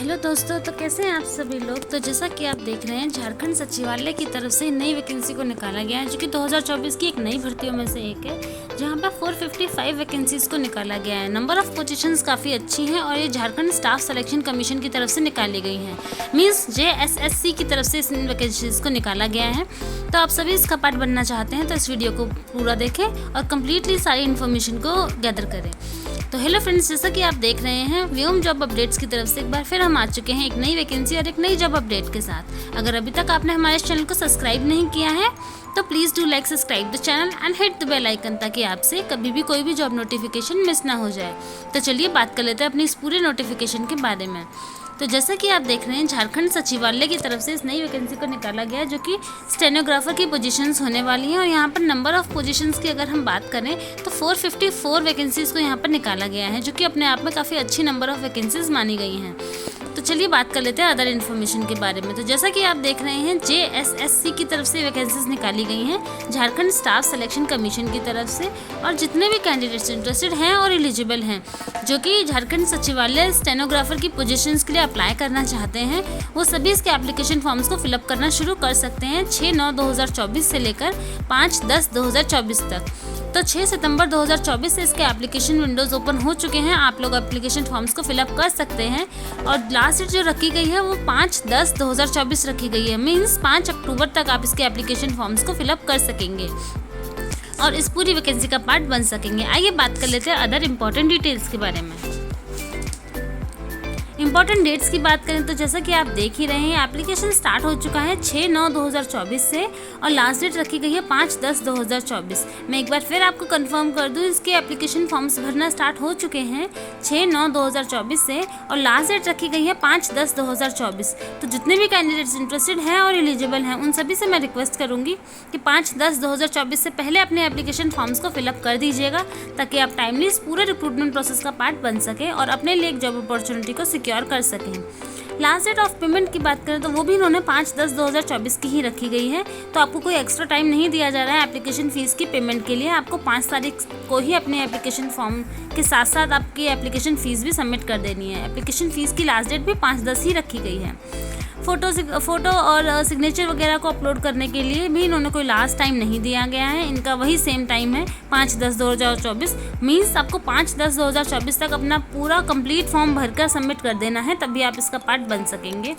Hello दोस्तों, तो कैसे हैं आप सभी लोग। तो जैसा कि आप देख रहे हैं, झारखंड सचिवालय की तरफ से नई वैकेंसी को निकाला गया है, जो कि 2024 की एक नई भर्तियों में से एक है, जहां पर 455 वैकेंसीज को निकाला गया है। नंबर ऑफ पोजीशंस काफ़ी अच्छी हैं और ये झारखंड स्टाफ सिलेक्शन कमीशन की तरफ से निकाली गई हैं। मीन्स JSSC की तरफ से इन वैकेंसीज को निकाला गया है। तो आप सभी इसका पार्ट बनना चाहते हैं तो इस वीडियो को पूरा देखें और कम्प्लीटली सारी इन्फॉर्मेशन को गैदर करें। तो हेलो फ्रेंड्स, जैसा कि आप देख रहे हैं, व्योम जॉब अपडेट्स की तरफ से एक बार फिर हम आ चुके हैं एक नई वैकेंसी और एक नई जॉब अपडेट के साथ। अगर अभी तक आपने हमारे चैनल को सब्सक्राइब नहीं किया है तो please do like subscribe the channel and hit the bell icon, ताकि आपसे कभी भी कोई भी जॉब नोटिफिकेशन मिस ना हो जाए। तो चलिए बात कर लेते हैं अपनी इस पूरे नोटिफिकेशन के बारे में। तो जैसा कि आप देख रहे हैं, झारखंड सचिवालय की तरफ से इस नई वैकेंसी को निकाला गया है, जो कि स्टेनोग्राफर की पोजीशंस होने वाली हैं। और यहाँ पर नंबर ऑफ पोजीशंस की अगर हम बात करें तो 454 वैकेंसीज़ को यहाँ पर निकाला गया है, जो कि अपने आप में काफ़ी अच्छी नंबर ऑफ वैकेंसीज़ मानी गई हैं। तो चलिए बात कर लेते हैं अदर इन्फॉर्मेशन के बारे में। तो जैसा कि आप देख रहे हैं, JSSC की तरफ से वैकेंसीज निकाली गई हैं झारखंड स्टाफ सिलेक्शन कमीशन की तरफ से। और जितने भी कैंडिडेट्स इंटरेस्टेड हैं और एलिजिबल हैं, जो कि झारखंड सचिवालय स्टेनोग्राफर की पोजीशंस के लिए अप्लाई करना चाहते हैं, वो सभी इसके एप्लीकेशन फॉर्म्स को फिलअप करना शुरू कर सकते हैं 6/9/2024 से लेकर 5/10/2024 तक। तो 6 सितंबर 2024 से इसके एप्लीकेशन विंडोज़ ओपन हो चुके हैं। आप लोग एप्लीकेशन फॉर्म्स को फिलअप कर सकते हैं और लास्ट डेट जो रखी गई है वो 5/10/2024 रखी गई है। मीन्स 5 अक्टूबर तक आप इसके एप्लीकेशन फॉर्म्स को फिलअप कर सकेंगे और इस पूरी वैकेंसी का पार्ट बन सकेंगे। आइए बात कर लेते हैं अदर इम्पॉर्टेंट डिटेल्स के बारे में। इंपॉर्टेंट डेट्स की बात करें तो जैसा कि आप देख ही रहे हैं, एप्लीकेशन स्टार्ट हो चुका है 6/9/2024 से और लास्ट डेट रखी गई है 5/10/2024। मैं एक बार फिर आपको कंफर्म कर दूं, इसके एप्लीकेशन फॉर्म्स भरना स्टार्ट हो चुके हैं 6/9/2024 से और लास्ट डेट रखी गई है 5/10/2024। तो जितने भी कैंडिडेट्स इंटरेस्टेड हैं और एलिजिबल हैं, उन सभी से मैं रिक्वेस्ट करूँगी कि 5/10/2024 से पहले अपने एप्लीकेशन फॉर्म्स को फिलअप कर दीजिएगा, ताकि आप टाइमली इस पूरे रिक्रूटमेंट प्रोसेस का पार्ट बन सकें और अपने लिए एक जॉब अपॉर्चुनिटी को सिक्योर कर सकें। लास्ट डेट ऑफ पेमेंट की बात करें तो वो भी इन्होंने 5/10/2024 की ही रखी गई है। तो आपको कोई एक्स्ट्रा टाइम नहीं दिया जा रहा है एप्लीकेशन फ़ीस की पेमेंट के लिए। आपको 5 तारीख को ही अपने एप्लीकेशन फॉर्म के साथ साथ आपकी एप्लीकेशन फ़ीस भी सबमिट कर देनी है। एप्लीकेशन फ़ीस की लास्ट डेट भी 5/10 ही रखी गई है। फ़ोटो और सिग्नेचर वगैरह को अपलोड करने के लिए भी इन्होंने कोई लास्ट टाइम नहीं दिया गया है। इनका वही सेम टाइम है 5/10/2024। मीन्स आपको 5/10/2024 तक अपना पूरा कंप्लीट फॉर्म भरकर सबमिट कर देना है, तभी आप इसका पार्ट बन सकेंगे।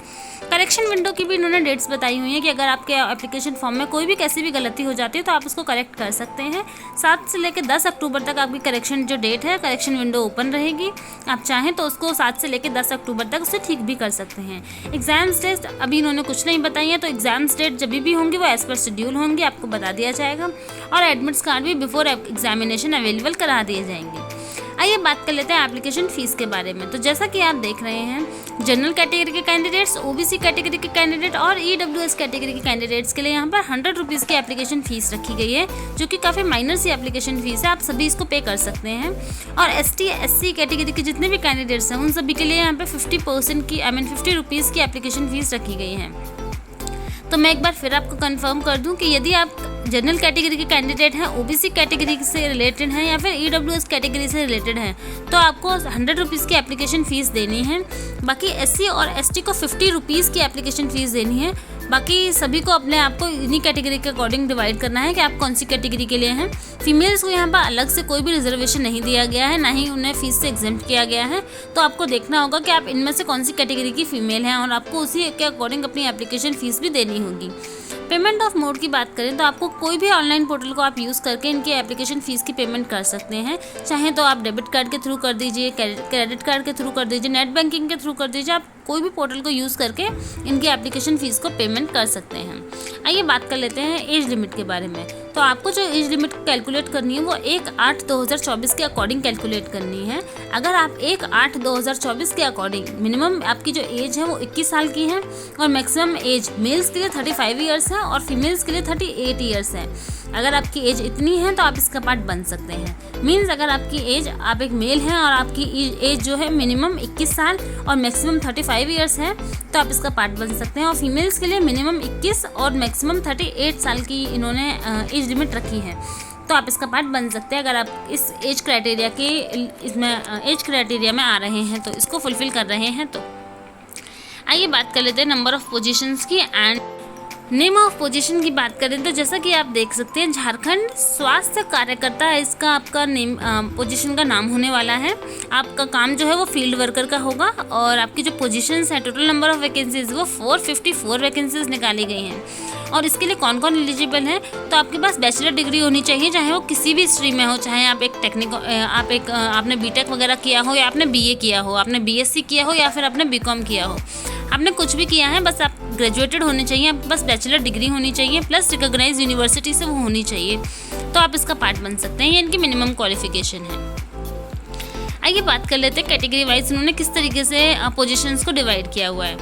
करेक्शन विंडो की भी इन्होंने डेट्स बताई हुई हैं कि अगर आपके एप्लीकेशन फॉर्म में कोई भी कैसी भी गलती हो जाती है तो आप उसको करेक्ट कर सकते हैं। 7 से लेकर 10 अक्टूबर तक आपकी करेक्शन जो डेट है, करेक्शन विंडो ओपन रहेगी। आप चाहें तो उसको 7 से लेकर 10 अक्टूबर तक उसे ठीक भी कर सकते हैं। एग्जाम्स डेट अभी इन्होंने कुछ नहीं बताई है, तो एग्जाम्स डेट जब भी होंगी वो एज पर शेड्यूल होंगी, आपको बता दिया जाएगा। और एडमिट्स कार्ड भी बिफोर एग्जामिनेशन अवेलेबल करा दिए जाएंगे। आइए बात कर लेते हैं एप्लीकेशन फ़ीस के बारे में। तो जैसा कि आप देख रहे हैं, जनरल कैटेगरी के कैंडिडेट्स, OBC कैटेगरी के कैंडिडेट और EWS कैटेगरी के कैंडिडेट्स के लिए यहाँ पर 100 रुपीज़ की एप्लीकेशन फ़ीस रखी गई है, जो कि काफ़ी माइनर सी एप्लीकेशन फ़ीस है। आप सभी इसको पे कर सकते हैं। और ST SC कैटेगरी के जितने भी कैंडिडेट्स हैं, उन सभी के लिए यहाँ पर 50% की 50 रुपीज़ की एप्लीकेशन फ़ीस रखी गई है। तो मैं एक बार फिर आपको कंफर्म कर दूं कि यदि आप जनरल कैटेगरी के कैंडिडेट हैं, OBC कैटेगरी से रिलेटेड हैं या फिर EWS कैटेगरी से रिलेटेड हैं, तो आपको 100 रुपीज़ की एप्लीकेशन फ़ीस देनी है। बाकी SC और ST को 50 रुपीज़ की एप्लीकेशन फ़ीस देनी है। बाकी सभी को अपने आप को इन्हीं कैटेगरी के अकॉर्डिंग डिवाइड करना है कि आप कौन सी कैटेगरी के लिए हैं। फीमेल्स को यहाँ पर अलग से कोई भी रिजर्वेशन नहीं दिया गया है, ना ही उन्हें फ़ीस से एग्जेम्प्ट किया गया है। तो आपको देखना होगा कि आप इनमें से कौन सी कैटेगरी की फ़ीमेल हैं और आपको उसी के अकॉर्डिंग अपनी एप्लीकेशन फ़ीस भी देनी होगी। पेमेंट ऑफ मोड की बात करें तो आपको कोई भी ऑनलाइन पोर्टल को आप यूज़ करके इनकी एप्लीकेशन फ़ीस की पेमेंट कर सकते हैं। चाहे तो आप डेबिट कार्ड के थ्रू कर दीजिए, क्रेडिट कार्ड के थ्रू कर दीजिए, नेट बैंकिंग के थ्रू कर दीजिए। आप कोई भी पोर्टल को यूज़ करके इनकी एप्लीकेशन फ़ीस को पेमेंट कर सकते हैं। आइए बात कर लेते हैं एज लिमिट के बारे में। तो आपको जो एज लिमिट कैलकुलेट करनी है वो 1/8/2024 के अकॉर्डिंग कैलकुलेट करनी है। अगर आप 1/8/2024 के अकॉर्डिंग मिनिमम आपकी जो एज है वो 21 साल की है और मैक्सिमम एज मेल्स के लिए 35 ईयर्स है और फीमेल्स के लिए 38 ईयर्स है। अगर आपकी एज इतनी है तो आप इसका पार्ट बन सकते हैं। मीन्स अगर आपकी एज, आप एक मेल हैं और आपकी एज जो है मिनिमम 21 साल और मैक्सिमम 35 ईयर्स है, तो आप इसका पार्ट बन सकते हैं। और फीमेल्स के लिए मिनिमम 21 और मैक्सिमम 38 साल की इन्होंने एज लिमिट रखी है, तो आप इसका पार्ट बन सकते हैं। अगर आप इस एज क्राइटेरिया में आ रहे हैं, तो इसको फुलफ़िल कर रहे हैं तो आइए बात कर लेते हैं नंबर ऑफ पोजीशंस की एंड नेम ऑफ पोजीशन की बात करें तो जैसा कि आप देख सकते हैं झारखंड स्वास्थ्य कार्यकर्ता इसका आपका नेम पोजीशन का नाम होने वाला है। आपका काम जो है वो फील्ड वर्कर का होगा और आपकी जो पोजीशंस हैं टोटल नंबर ऑफ वैकेंसीज वो 454 वैकेंसीज निकाली गई हैं। और इसके लिए कौन कौन एलिजिबल है, तो आपके पास बैचलर डिग्री होनी चाहिए, चाहे वो किसी भी स्ट्रीम में हो, चाहे आप एक टेक्निकल आपने बीटेक वगैरह किया हो या आपने बीए किया हो, आपने बीएससी किया हो या फिर आपने बीकॉम किया हो, आपने कुछ भी किया है, बस आप ग्रेजुएटेड होने चाहिए, आप बस बैचलर डिग्री होनी चाहिए प्लस रिकॉग्नाइज यूनिवर्सिटी से वो होनी चाहिए, तो आप इसका पार्ट बन सकते हैं। ये इनकी मिनिमम क्वालिफिकेशन है। आइए बात कर लेते हैं कैटेगरी वाइज उन्होंने किस तरीके से पोजीशंस को डिवाइड किया हुआ है।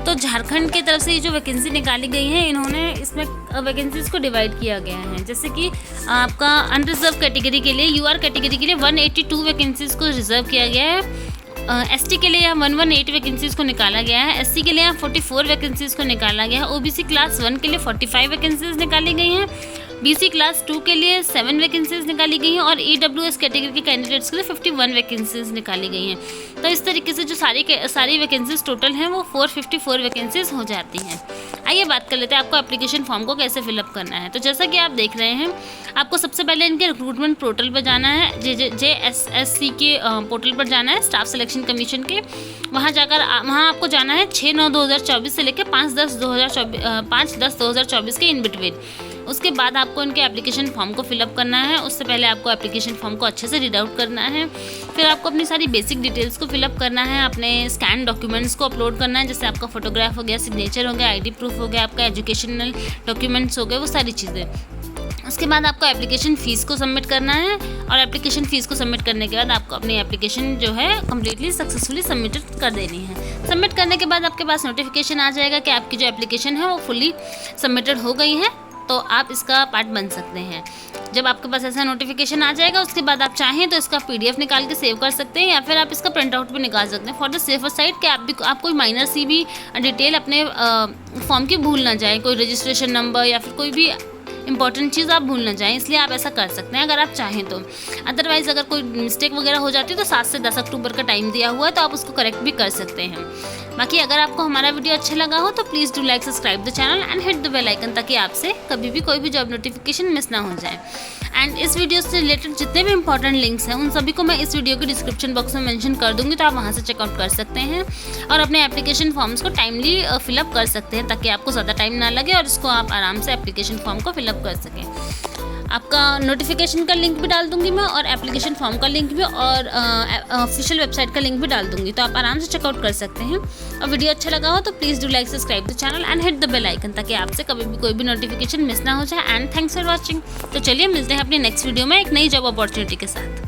तो झारखंड की तरफ से ये जो वैकेंसी निकाली गई है इन्होंने इसमें वैकेंसीज को डिवाइड किया गया है। जैसे कि आपका अनरिजर्व कैटेगरी के लिए यूआर कैटेगरी के लिए 182 वैकेंसीज को रिजर्व किया गया है। एसटी के लिए यहाँ 118 वैकेंसीज को निकाला गया है। एससी के लिए यहाँ 44 वैकेंसीज को निकाला गया है। ओबीसी क्लास 1 के लिए 45 वैकेंसीज निकाली गई हैं। बीसी क्लास 2 के लिए 7 वैकेंसीज निकाली गई हैं और ईडब्ल्यूएस कैटेगरी के कैंडिडेट्स के लिए 51 वैकेंसीज निकाली गई हैं। तो इस तरीके से जो सारी वैकेंसीज टोटल हैं वो 454 वैकेंसीज हो जाती हैं। आइए बात कर लेते हैं आपको एप्लीकेशन फॉर्म को कैसे फिलअप करना है। तो जैसा कि आप देख रहे हैं, आपको सबसे पहले इनके रिक्रूटमेंट पोर्टल पर जाना है, JSSC के पोर्टल पर जाना है, स्टाफ सिलेक्शन कमीशन के। वहाँ आपको जाना है 6/9/2024 से लेकर 5/10/2024 के इन बिटवीन। उसके बाद आपको इनके एप्लीकेशन फॉर्म को फिलअप करना है। उससे पहले आपको एप्लीकेशन फॉर्म को अच्छे से रीड आउट करना है। फिर आपको अपनी सारी बेसिक डिटेल्स को फिलअप करना है, अपने स्कैन डॉक्यूमेंट्स को अपलोड करना है, जैसे आपका फोटोग्राफ हो गया, सिग्नेचर हो गया, ID प्रूफ हो गया, आपका एजुकेशनल डॉक्यूमेंट्स हो गए, वो सारी चीज़ें। उसके बाद आपको एप्लीकेशन फ़ीस को सबमिट करना है और एप्लीकेशन फ़ीस को सबमिट करने के बाद आपको अपनी एप्लीकेशन जो है कम्प्लीटली सक्सेसफुली सबमिटेड कर देनी है। सबमिट करने के बाद आपके पास नोटिफिकेशन आ जाएगा कि आपकी जो एप्लीकेशन है वो फुली सबमिटेड हो गई है, तो आप इसका पार्ट बन सकते हैं। जब आपके पास ऐसा नोटिफिकेशन आ जाएगा उसके बाद आप चाहें तो इसका PDF निकाल के सेव कर सकते हैं या फिर आप इसका प्रिंट आउट भी निकाल सकते हैं फॉर द सेफर साइड कि आप कोई माइनर सी भी डिटेल अपने फॉर्म की भूल ना जाए, कोई रजिस्ट्रेशन नंबर या फिर कोई भी इंपॉर्टेंट चीज़ आप भूल ना जाएं, इसलिए आप ऐसा कर सकते हैं अगर आप चाहें तो। अदरवाइज़ अगर कोई मिस्टेक वगैरह हो जाती है तो 7 से 10 अक्टूबर का टाइम दिया हुआ है, तो आप उसको करेक्ट भी कर सकते हैं। बाकी अगर आपको हमारा वीडियो अच्छा लगा हो तो please do like subscribe the channel and hit the bell icon, ताकि आपसे कभी भी कोई भी जॉब नोटिफिकेशन मिस ना हो जाए। एंड इस वीडियो से रिलेटेड जितने भी इंपॉर्टेंट लिंक्स हैं उन सभी को मैं इस वीडियो के डिस्क्रिप्शन बॉक्स में मेंशन कर दूंगी, तो आप वहां से चेकआउट कर सकते हैं और अपने एप्लीकेशन फॉर्म्स को टाइमली फिलअप कर सकते हैं, ताकि आपको ज़्यादा टाइम ना लगे और इसको आप आराम से एप्लीकेशन फॉर्म को फिलअप कर सकें। आपका नोटिफिकेशन का लिंक भी डाल दूंगी मैं और एप्लीकेशन फॉर्म का लिंक भी और ऑफिशियल वेबसाइट का लिंक भी डाल दूंगी, तो आप आराम से चेकआउट कर सकते हैं। और वीडियो अच्छा लगा हो तो please do like subscribe the channel and hit the bell icon, ताकि आपसे कभी भी कोई भी नोटिफिकेशन मिस ना हो जाए। And thanks for watching. तो चलिए मिलते हैं अपनी नेक्स्ट वीडियो में एक नई जॉब अपॉर्चुनिटी के साथ।